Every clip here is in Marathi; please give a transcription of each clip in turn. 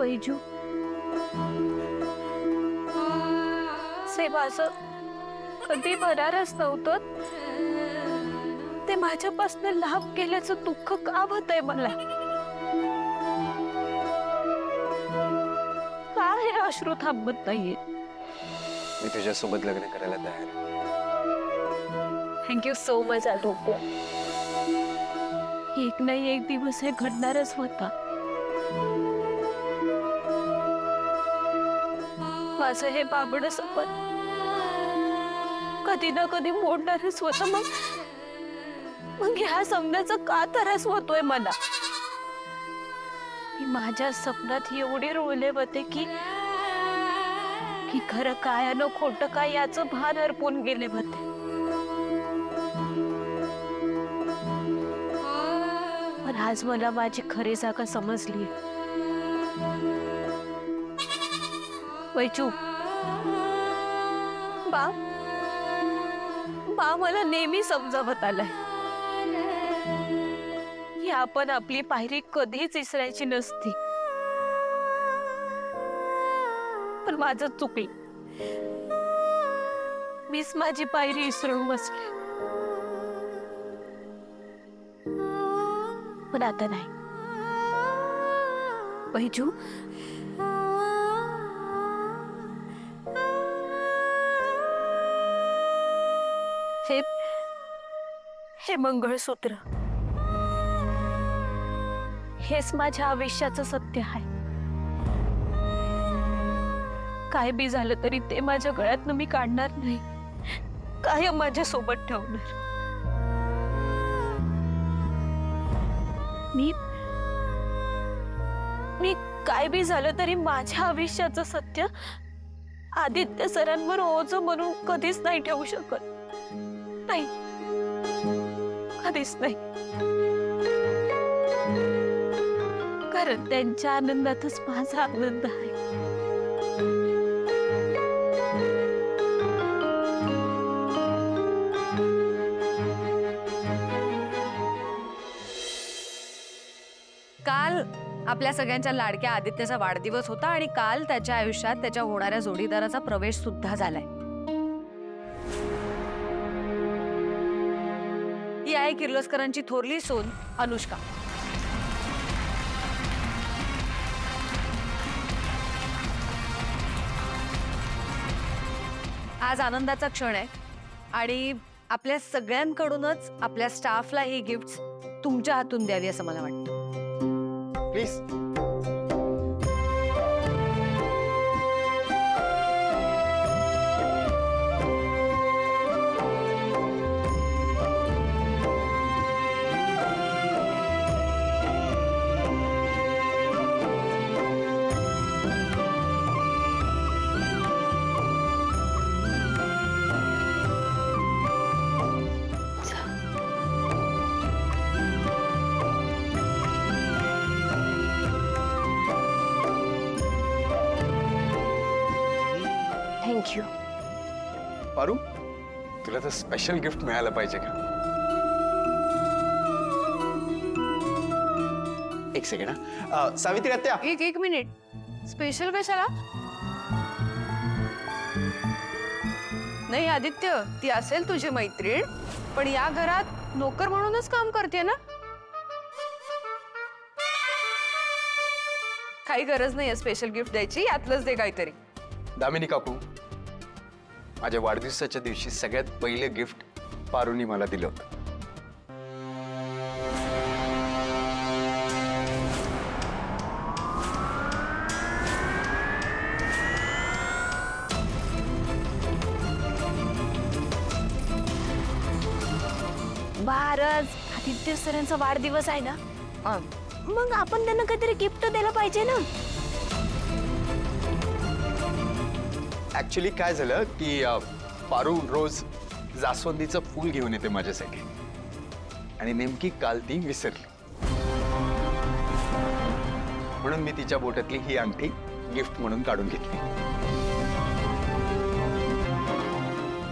वैजू, माझं कधी भरारच नव्हतं, ते माझ्यापासून लांब गेल्याचं दुःख का होतंय मला? का हे अश्रू थांबत नाहीये? मी तुझ्यासोबत लग्न करायला तयार आहे। थँक्यू सो मच आटोपो। एक नाही एक दिवस हे घडणारच होता। माझं हे बाबड सपन कधी ना कधी मोडणारच होतं। मग ह्या समजायचं का त्रास होतोय मला? मी माझ्या स्वप्नात एवढे रोवले होते की खरं काय आणि खोटं काय याचं भान हरपून गेले होते। पण आज मला माझी खरी जागा समजली। वैजू, बा मला नेहमी समजावत आलाय की आपण आपली पायरी कधीच विसरायची नसती। पण माझं चुकलं, मीच माझी पायरी विसरून बसले। पण आता नाही वैजू, हे मंगळसूत्र हेच माझ्या आयुष्याचं सत्य आहे। काय बी झालं तरी ते माझ्या गळ्यातनं मी काढणार नाही, कायम माझ्या सोबत ठेवणार। मी काय बी झालं तरी माझ्या आयुष्याचं सत्य आदित्य सरांवर ओझं म्हणून कधीच नाही ठेवू शकत, नाही, कधीच नाही। कारण त्यांच्या आनंदातच माझा आनंद आहे। काल आपल्या सगळ्यांच्या लाडक्या आदित्यचा वाढदिवस होता आणि काल त्याच्या आयुष्यात त्याच्या होणाऱ्या जोडीदाराचा प्रवेश सुद्धा झालाय। ही आहे किर्लोस्करांची थोरली सून अनुष्का। आज आनंदाचा क्षण आहे आणि आपल्या सगळ्यांकडूनच आपल्या स्टाफला ही गिफ्ट्स तुमच्या हातून द्यावी असं मला वाटतं। प्लीज। थँक्यू। पारू, तुला तर स्पेशल गिफ्ट मिळालं पाहिजे का? एक सेकंड हा। सावित्री आत्या, एक मिनिट, स्पेशल कशाला? नाही आदित्य, ती असेल तुझी मैत्रीण, पण या घरात नोकर म्हणूनच काम करते ना। काही गरज नाही स्पेशल गिफ्ट द्यायची, यातलंच दे काहीतरी। दामिनी काकू, माझ्या वाढदिवसाच्या दिवशी सगळ्यात पहिलं गिफ्ट पारूनी मला दिलं होतं। भारत, आदित्य सरांचा वाढदिवस आहे ना, मग आपण त्यांना काहीतरी गिफ्ट द्यायला पाहिजे ना। ऍक्च्युली काय झालं की पारू रोज जास्वंदीचं फूल घेऊन येते माझ्यासाठी, आणि नेमकी काल ती विसरली, म्हणून मी तिच्या बोटातली ही अंगठी गिफ्ट म्हणून काढून घेतली।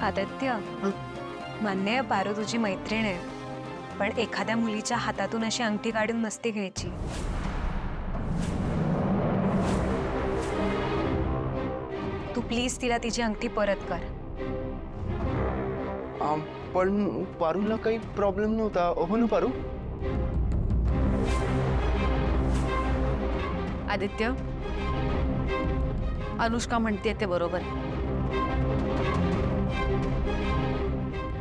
आदित्य, मान्य आहे पारू तुझी मैत्रीण आहे, पण एखाद्या मुलीच्या हातातून अशी अंगठी काढून नसते घ्यायची। तू प्लीज तिला तिची अंगठी परत कर. पण पारूला काही प्रॉब्लेम नव्हता, हो ना पारू? आदित्य, अनुष्का म्हणते ते बरोबर.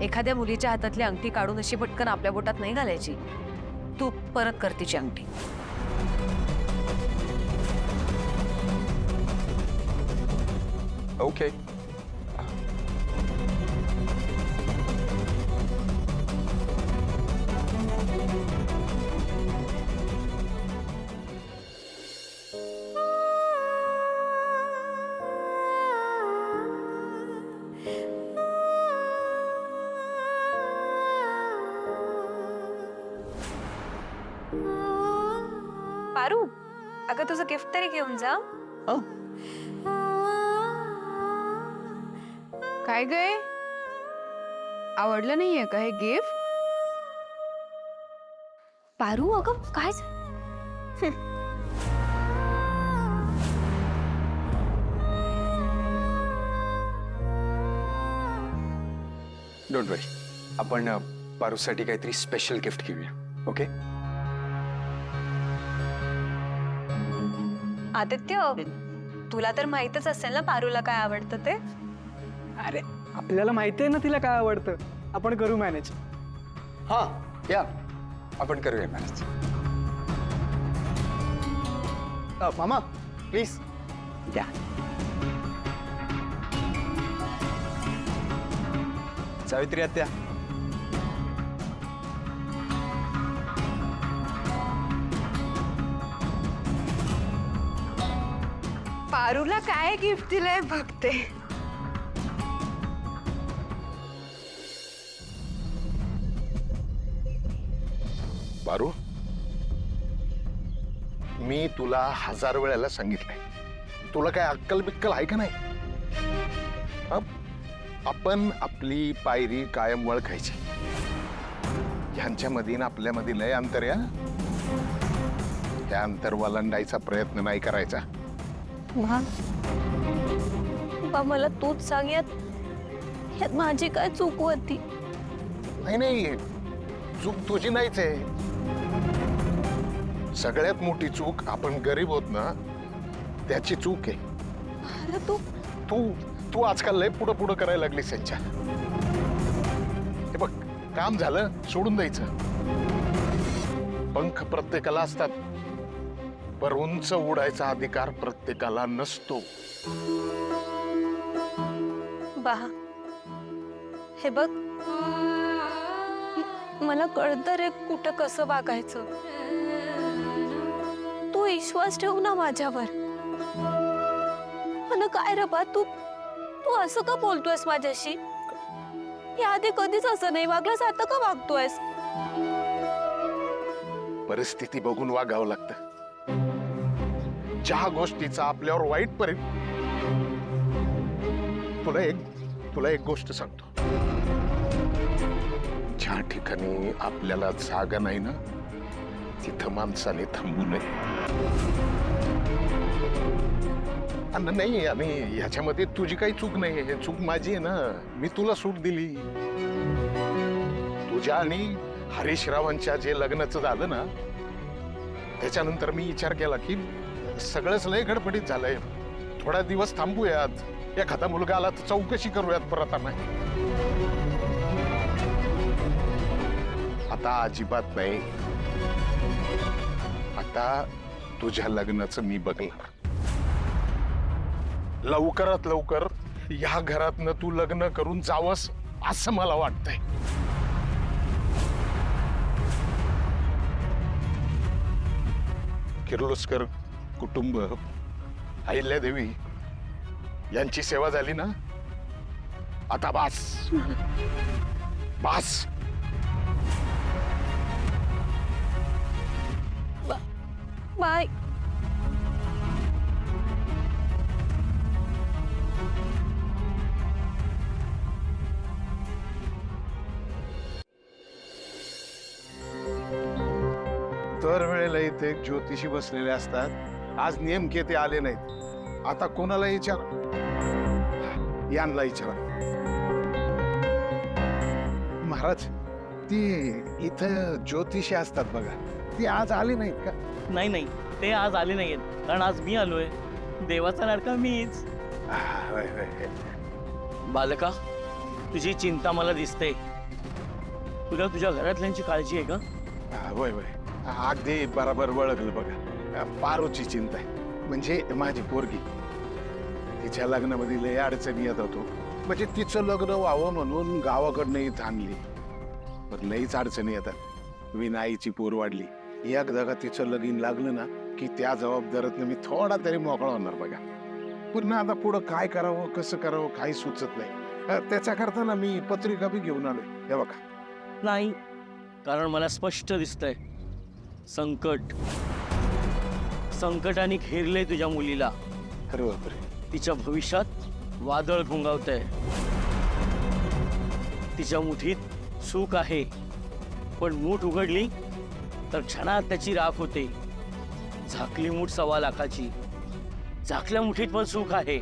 एखाद्या मुलीच्या हातातली अंगठी काढून अशी पटकन आपल्या बोटात नाही घालायची. तू परत कर तिची अंगठी. ओके. पारू, अगं तुझं गिफ्ट तरी घेऊन जा. काय गय, आवडलं नाहीये का हे गिफ्ट? पारू अगं काय डोंट वरी, आपण पारूसाठी काहीतरी स्पेशल गिफ्ट घेऊया. ओके? आदित्य, तुला तर माहीतच असेल ना पारूला काय आवडतं ते. अरे आपल्याला माहिती आहे ना तिला काय आवडतं. आपण करू मॅनेज. हा या, आपण करूया मॅनेज. मामा प्लीज द्या. सावित्री आत्या. पारूला काय गिफ्ट दिलंय बघते. पारू, मी तुला 1000 वेळेला सांगितलंय, तुला काय अक्कल बिक्कल आहे का नाही? आपण आपली पायरी कायम वळखायची. ह्यांच्यामध्ये आणि आपल्यामध्ये लय अंतर या. त्या अंतर वलंडायचा प्रयत्न नाही करायचा. मला तूच सांग, यात माझी काय चूक होती? नाही नाही, चूक तुझी नाहीच आहे. सगळ्यात मोठी चूक आपण गरीब होत ना, त्याची चूक आहे. अरे तू तू तू आजकाल लय पुढं पुढं करायला लागलीस त्यांच्या. हे बघ, काम झालं सोडून द्यायचं. पंख प्रत्येकाला असतात, पर उंच उडायचा अधिकार प्रत्येकाला नसतो. बहा, हे बघ, मला कळतं रे कुठं कसं वागायचं. तू विश्वास ठेव ना माझ्यावर. मला काय रे बा, तू असं का बोलतोयस माझ्याशी? याआधी कधीच असं नाही वागलास, आता का वागतोयस? परिस्थिती बघून वागावं लागतं. ज्या गोष्टीचा आपल्यावर वाईट तुला एक गोष्ट सांगतो. ज्या ठिकाणी आपल्याला जागा नाही ना, तिथं माणसाने थांबू नये. नाही, आणि ह्याच्यामध्ये तुझी काही चूक नाही आहे, चूक माझी आहे ना. मी तुला सूट दिली. तुझ्या आणि हरीश रावांच्या जे लग्नाचं झालं ना, त्याच्यानंतर मी विचार केला की सगळंच लय गडबडीत झालंय. थोडा दिवस थांबूयात, एखादा मुलगा आला तर चौकशी करूयात परत. आता अजिबात नाही. आता तुझ्या लग्नाचं मी बघणार. लवकरात लवकर या घरातनं तू लग्न करून जावंस असं मला वाटतंय. किर्लोस्कर कुटुंब, अहिल्यादेवी यांची सेवा झाली ना, आता बास बास. बाय. दरवेळेला इथे एक ज्योतिषी बसलेले असतात. आज नेमके ते आले नाहीत. आता कोणाला विचार. यांना विचारा. महाराज, ती इथं ज्योतिषी असतात बघा, ती आज आली नाहीत का? नाही नाही, ते आज आले नाहीयेत, कारण आज मी आलोय. देवाचा लाडका मीच. होय, होय. बालका, तुझी चिंता मला दिसते. तुला तुझ्या घरातल्यांची काळजी आहे का? होय होय, अगदी बरोबर ओळखलं बघा. पारूची चिंता आहे, म्हणजे माझी पोरगी. तिच्या लग्नामध्ये लय अडचणी येत होतो, म्हणजे तिचं लग्न व्हावं म्हणून गावाकडनं इथं आणली, पण लईच अडचणी येतात. विनाईची पोर वाढली, एकदा तिचं लगीन लागलं ना की त्या जबाबदारीतनं मी थोडा तरी मोकळा होणार बघा. पुन्हा आता पुढं काय करावं, कसं करावं काही सुचत नाही. त्याच्या करता ना मी पत्रिका बी घेऊन आलोय. हे बघा. नाही, कारण मला स्पष्ट दिसतंय संकट. संकटाने घेरले तुझ्या मुलीला. अरे बापरे. तिच्या भविष्यात वादळ घोंगावतंय. तिच्या मुठीत सुख आहे, पण मूठ उघडली तर क्षणात त्याची राख होते. झाकली मूठ 1.25 लाखाची. झाकल्या मुठीत पण सुख आहे,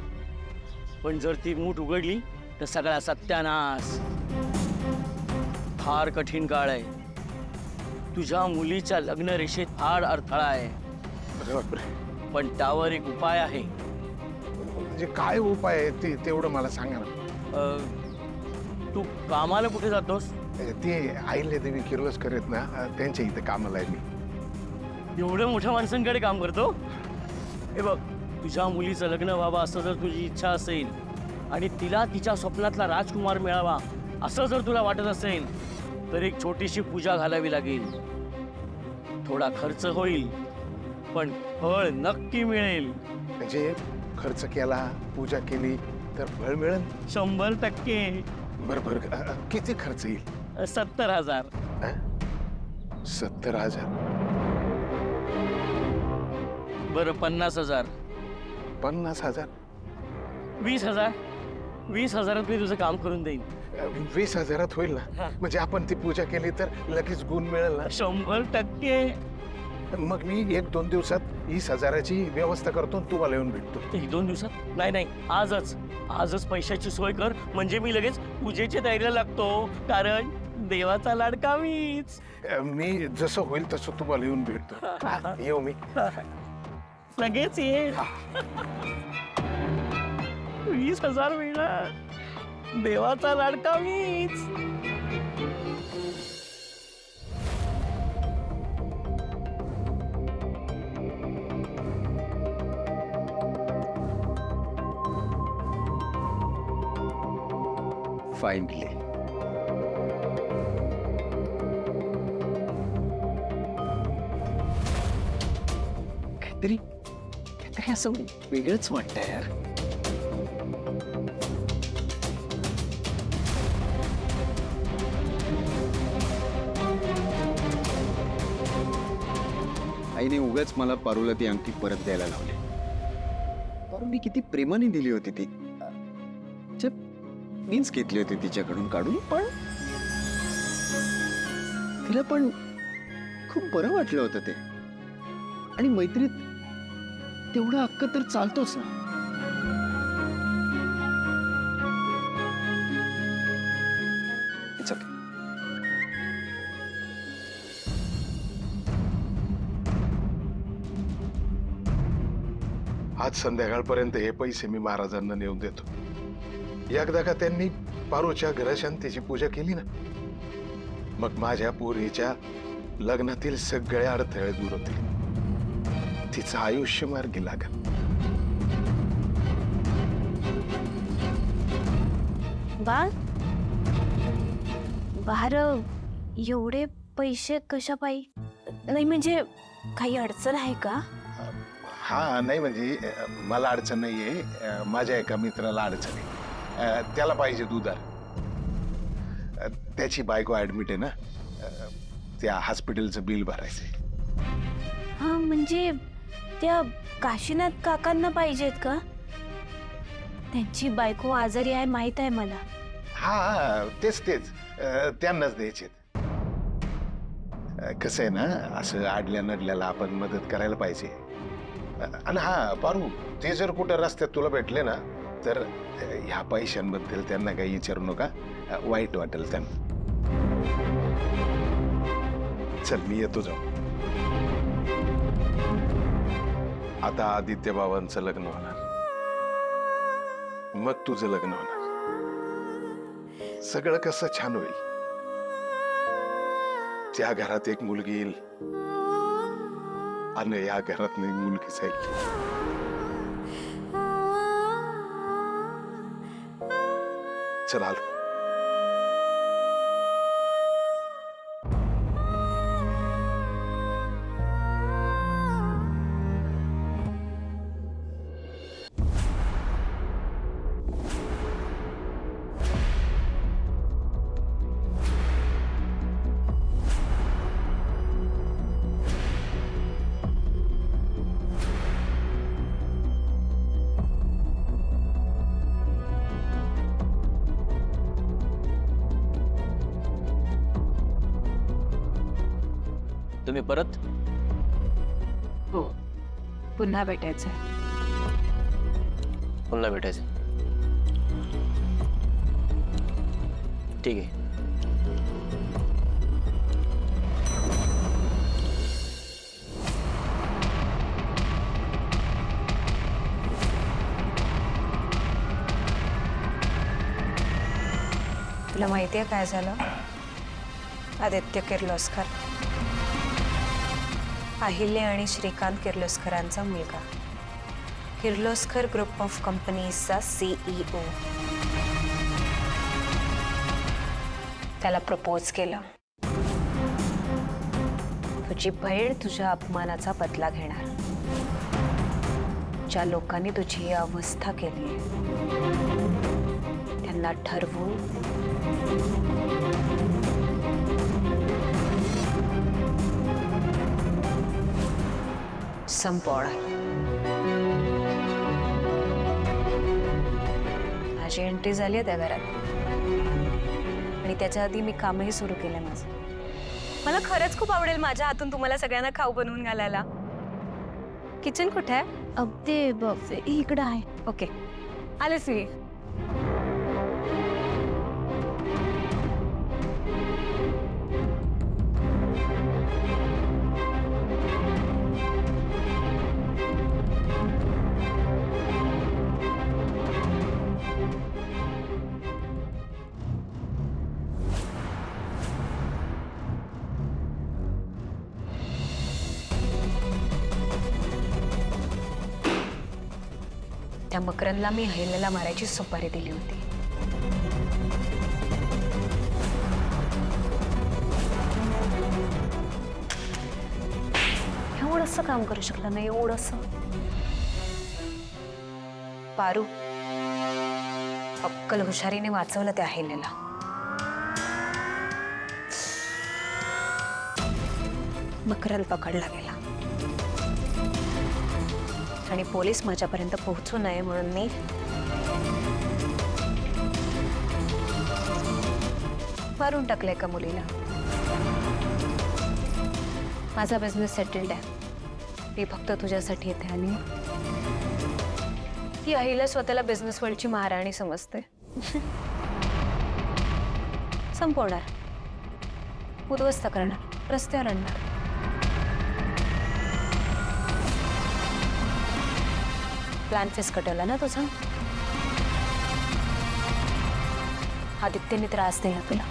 पण जर ती मूठ उघडली तर सगळा सत्यानाश. फार कठीण काळ आहे. तुझ्या मुलीच्या लग्न रेषेत फार अडथळा आहे, अरे बापरे. पण त्यावर एक उपाय आहे. म्हणजे काय उपाय आहे ते तेवढं मला सांगा ना. तू कामाला कुठे जातोस? ते आईले देवी किर्लोस्कर आहेत ना, त्यांच्या इथे कामाला आहे मी. एवढ्या मोठ्या माणसांकडे काम करतो? हे बघ, तुझ्या मुलीचं लग्न व्हावं असं जर तुझी इच्छा असेल आणि तिला तिच्या स्वप्नातला राजकुमार मिळावा असं जर तुला वाटत असेल तर एक छोटीशी पूजा घालावी लागेल. थोडा खर्च होईल, पण फळ नक्की मिळेल. म्हणजे खर्च केला, पूजा केली तर फळ मिळेल? 100%. बरं, किती खर्च येईल? 70,000. 70,000? बरं, 50,000. 50,000? 20,000. 20,000 मी तुझं काम करून देईन. 20,000 होईल ना? म्हणजे आपण ती पूजा केली तर लगेच गुण मिळेल ना? 100%. मग मी 1-2 दिवसात 20,000ची व्यवस्था करतो, तुम्हाला येऊन भेटतो. 1-2 दिवसात? नाही नाही, आजच पैशाची सोय कर, म्हणजे मी लगेच पूजेची तयारीला लागतो, कारण देवाचा लाडका मीच. मी जसं होईल तसं तुम्हाला येऊन भेटतो. येऊ मी? लगेच ये. 20,000 मिळणार. देवाचा लाडका मीच. फायनली. काहीतरी असं वेगळंच वाटतंय यार. आईने उगाच मला पारूला ती अंगठी परत द्यायला लावली. पारूने किती प्रेमाने दिली होती ती. मीच घेतली होती तिच्याकडून काढून, पण तिला पण खूप बरं वाटलं होतं ते. आणि मैत्रीत तेवढा हक्क तर चालतोच ना. It's okay. आज संध्याकाळपर्यंत हे पैसे मी महाराजांना नेऊन देतो. एकदा का त्यांनी पारूच्या घरशांतीची पूजा केली ना, मग माझ्या पोरीच्या लग्नातील सगळे अडथळे दूर होतील. तिचं आयुष्य मार्गी लागेल. बाहेर एवढे पैसे कशा पायी? नाही म्हणजे काही अडचण आहे का? हा, नाही म्हणजे मला अडचण नाहीये, माझ्या एका मित्राला अडचण आहे. त्याला पाहिजे उधार. त्याची बायको ऍडमिट आहे ना, त्या हॉस्पिटलचं बिल भरायचंय. हा, म्हणजे त्या काशीनाथ काकांना पाहिजेत का? त्यांची बायको आजारी आहे माहित आहे मला. हा, तेच त्यांनाच द्यायचे. कसं आहे ना, असं आडल्या नडल्याला आपण मदत करायला पाहिजे. आणि हा पारू, ते जर कुठं रस्त्यात तुला भेटले ना तर ह्या पैशांबद्दल त्यांना काही विचारू नका, वाईट वाटेल त्यांना. चल मी येतो जाऊ. आता आदित्य बाबांचं लग्न होणार, मग तुझं लग्न होणार. सगळं कसं छान होईल. त्या घरात एक मुलगी येईल आणि या घरात एक मुलगी जाईल. चल आलो. तुम्ही परत? हो, पुन्हा भेटायचंय. पुन्हा भेटायचं. ठीक आहे. तुला माहितीये काय झालं? आदित्य किर्लोस्कर, अहिल्य आणि श्रीकांत किर्लोस्करांचा मुलगा, किर्लोस्कर ग्रुप ऑफ कंपनीजचा CEO, त्याला प्रपोज केलं. तुझी बहीण तुझ्या अपमानाचा बदला घेणार. ज्या लोकांनी तुझी ही अवस्था केली त्यांना ठरवून संपवणार. माझी एंट्री झाली आहे त्या घरात आणि त्याच्या आधी मी कामही सुरू केलं माझं. मला खरंच खूप आवडेल माझ्या हातून तुम्हाला सगळ्यांना खाऊ बनवून घालायला. किचन कुठे आहे? ते बघ इकडं आहे. ओके, आलेच मी. त्या मकरंदला मी अहिल्याला मारायची सुपारी दिली होती. एवढंसं काम करू शकलं नाही, एवढंसं. पारू अक्कल हुशारीने वाचवलं त्या अहिल्याला. मकरंद पकडला गेला आणि पोलीस माझ्यापर्यंत पोहोचू नये म्हणून मी मारून टाकलंय का मुलीला. माझा बिझनेस सेटल्ड आहे. मी फक्त तुझ्यासाठी येते आणि ती अहिल्या स्वतःला बिझनेस वर्ल्डची महाराणी समजते. संपवणार, उद्ध्वस्त करणार, रस्त्यावर आणणार. प्लॅन फिसकटवला ना तुझा. आदित्यने त्रास दिला तुला.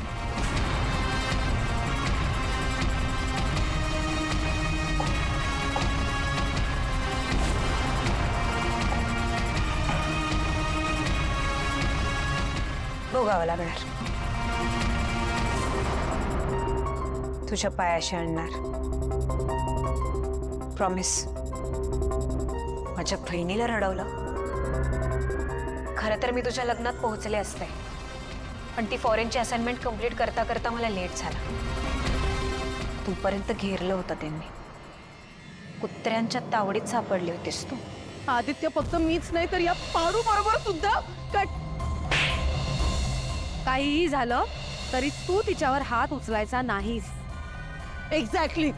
भोगावं लागणार. तुझ्या पायाशी आणणार. प्रॉमिस. माझ्या बहिणीला रडवलं. खरं तर मी तुझ्या लग्नात पोहोचले असते, पण ती फॉरेनची असाइनमेंट कंप्लीट करता करता मला लेट झाला. तूपर्यंत घेरलं होतं त्यांनी. कुत्र्यांच्या तावडीत सापडली होतीस तू. आदित्य फक्त मीच नाही तर या पारू बरोबर सुद्धा काहीही झालं तरी तू तिच्यावर हात उचलायचा नाहीस. एक्झॅक्टली.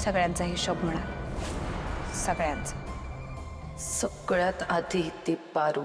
सगळ्यांचा हिशोब होणार, सगळ्यांचा. सगळ्यात आधी ती पारू.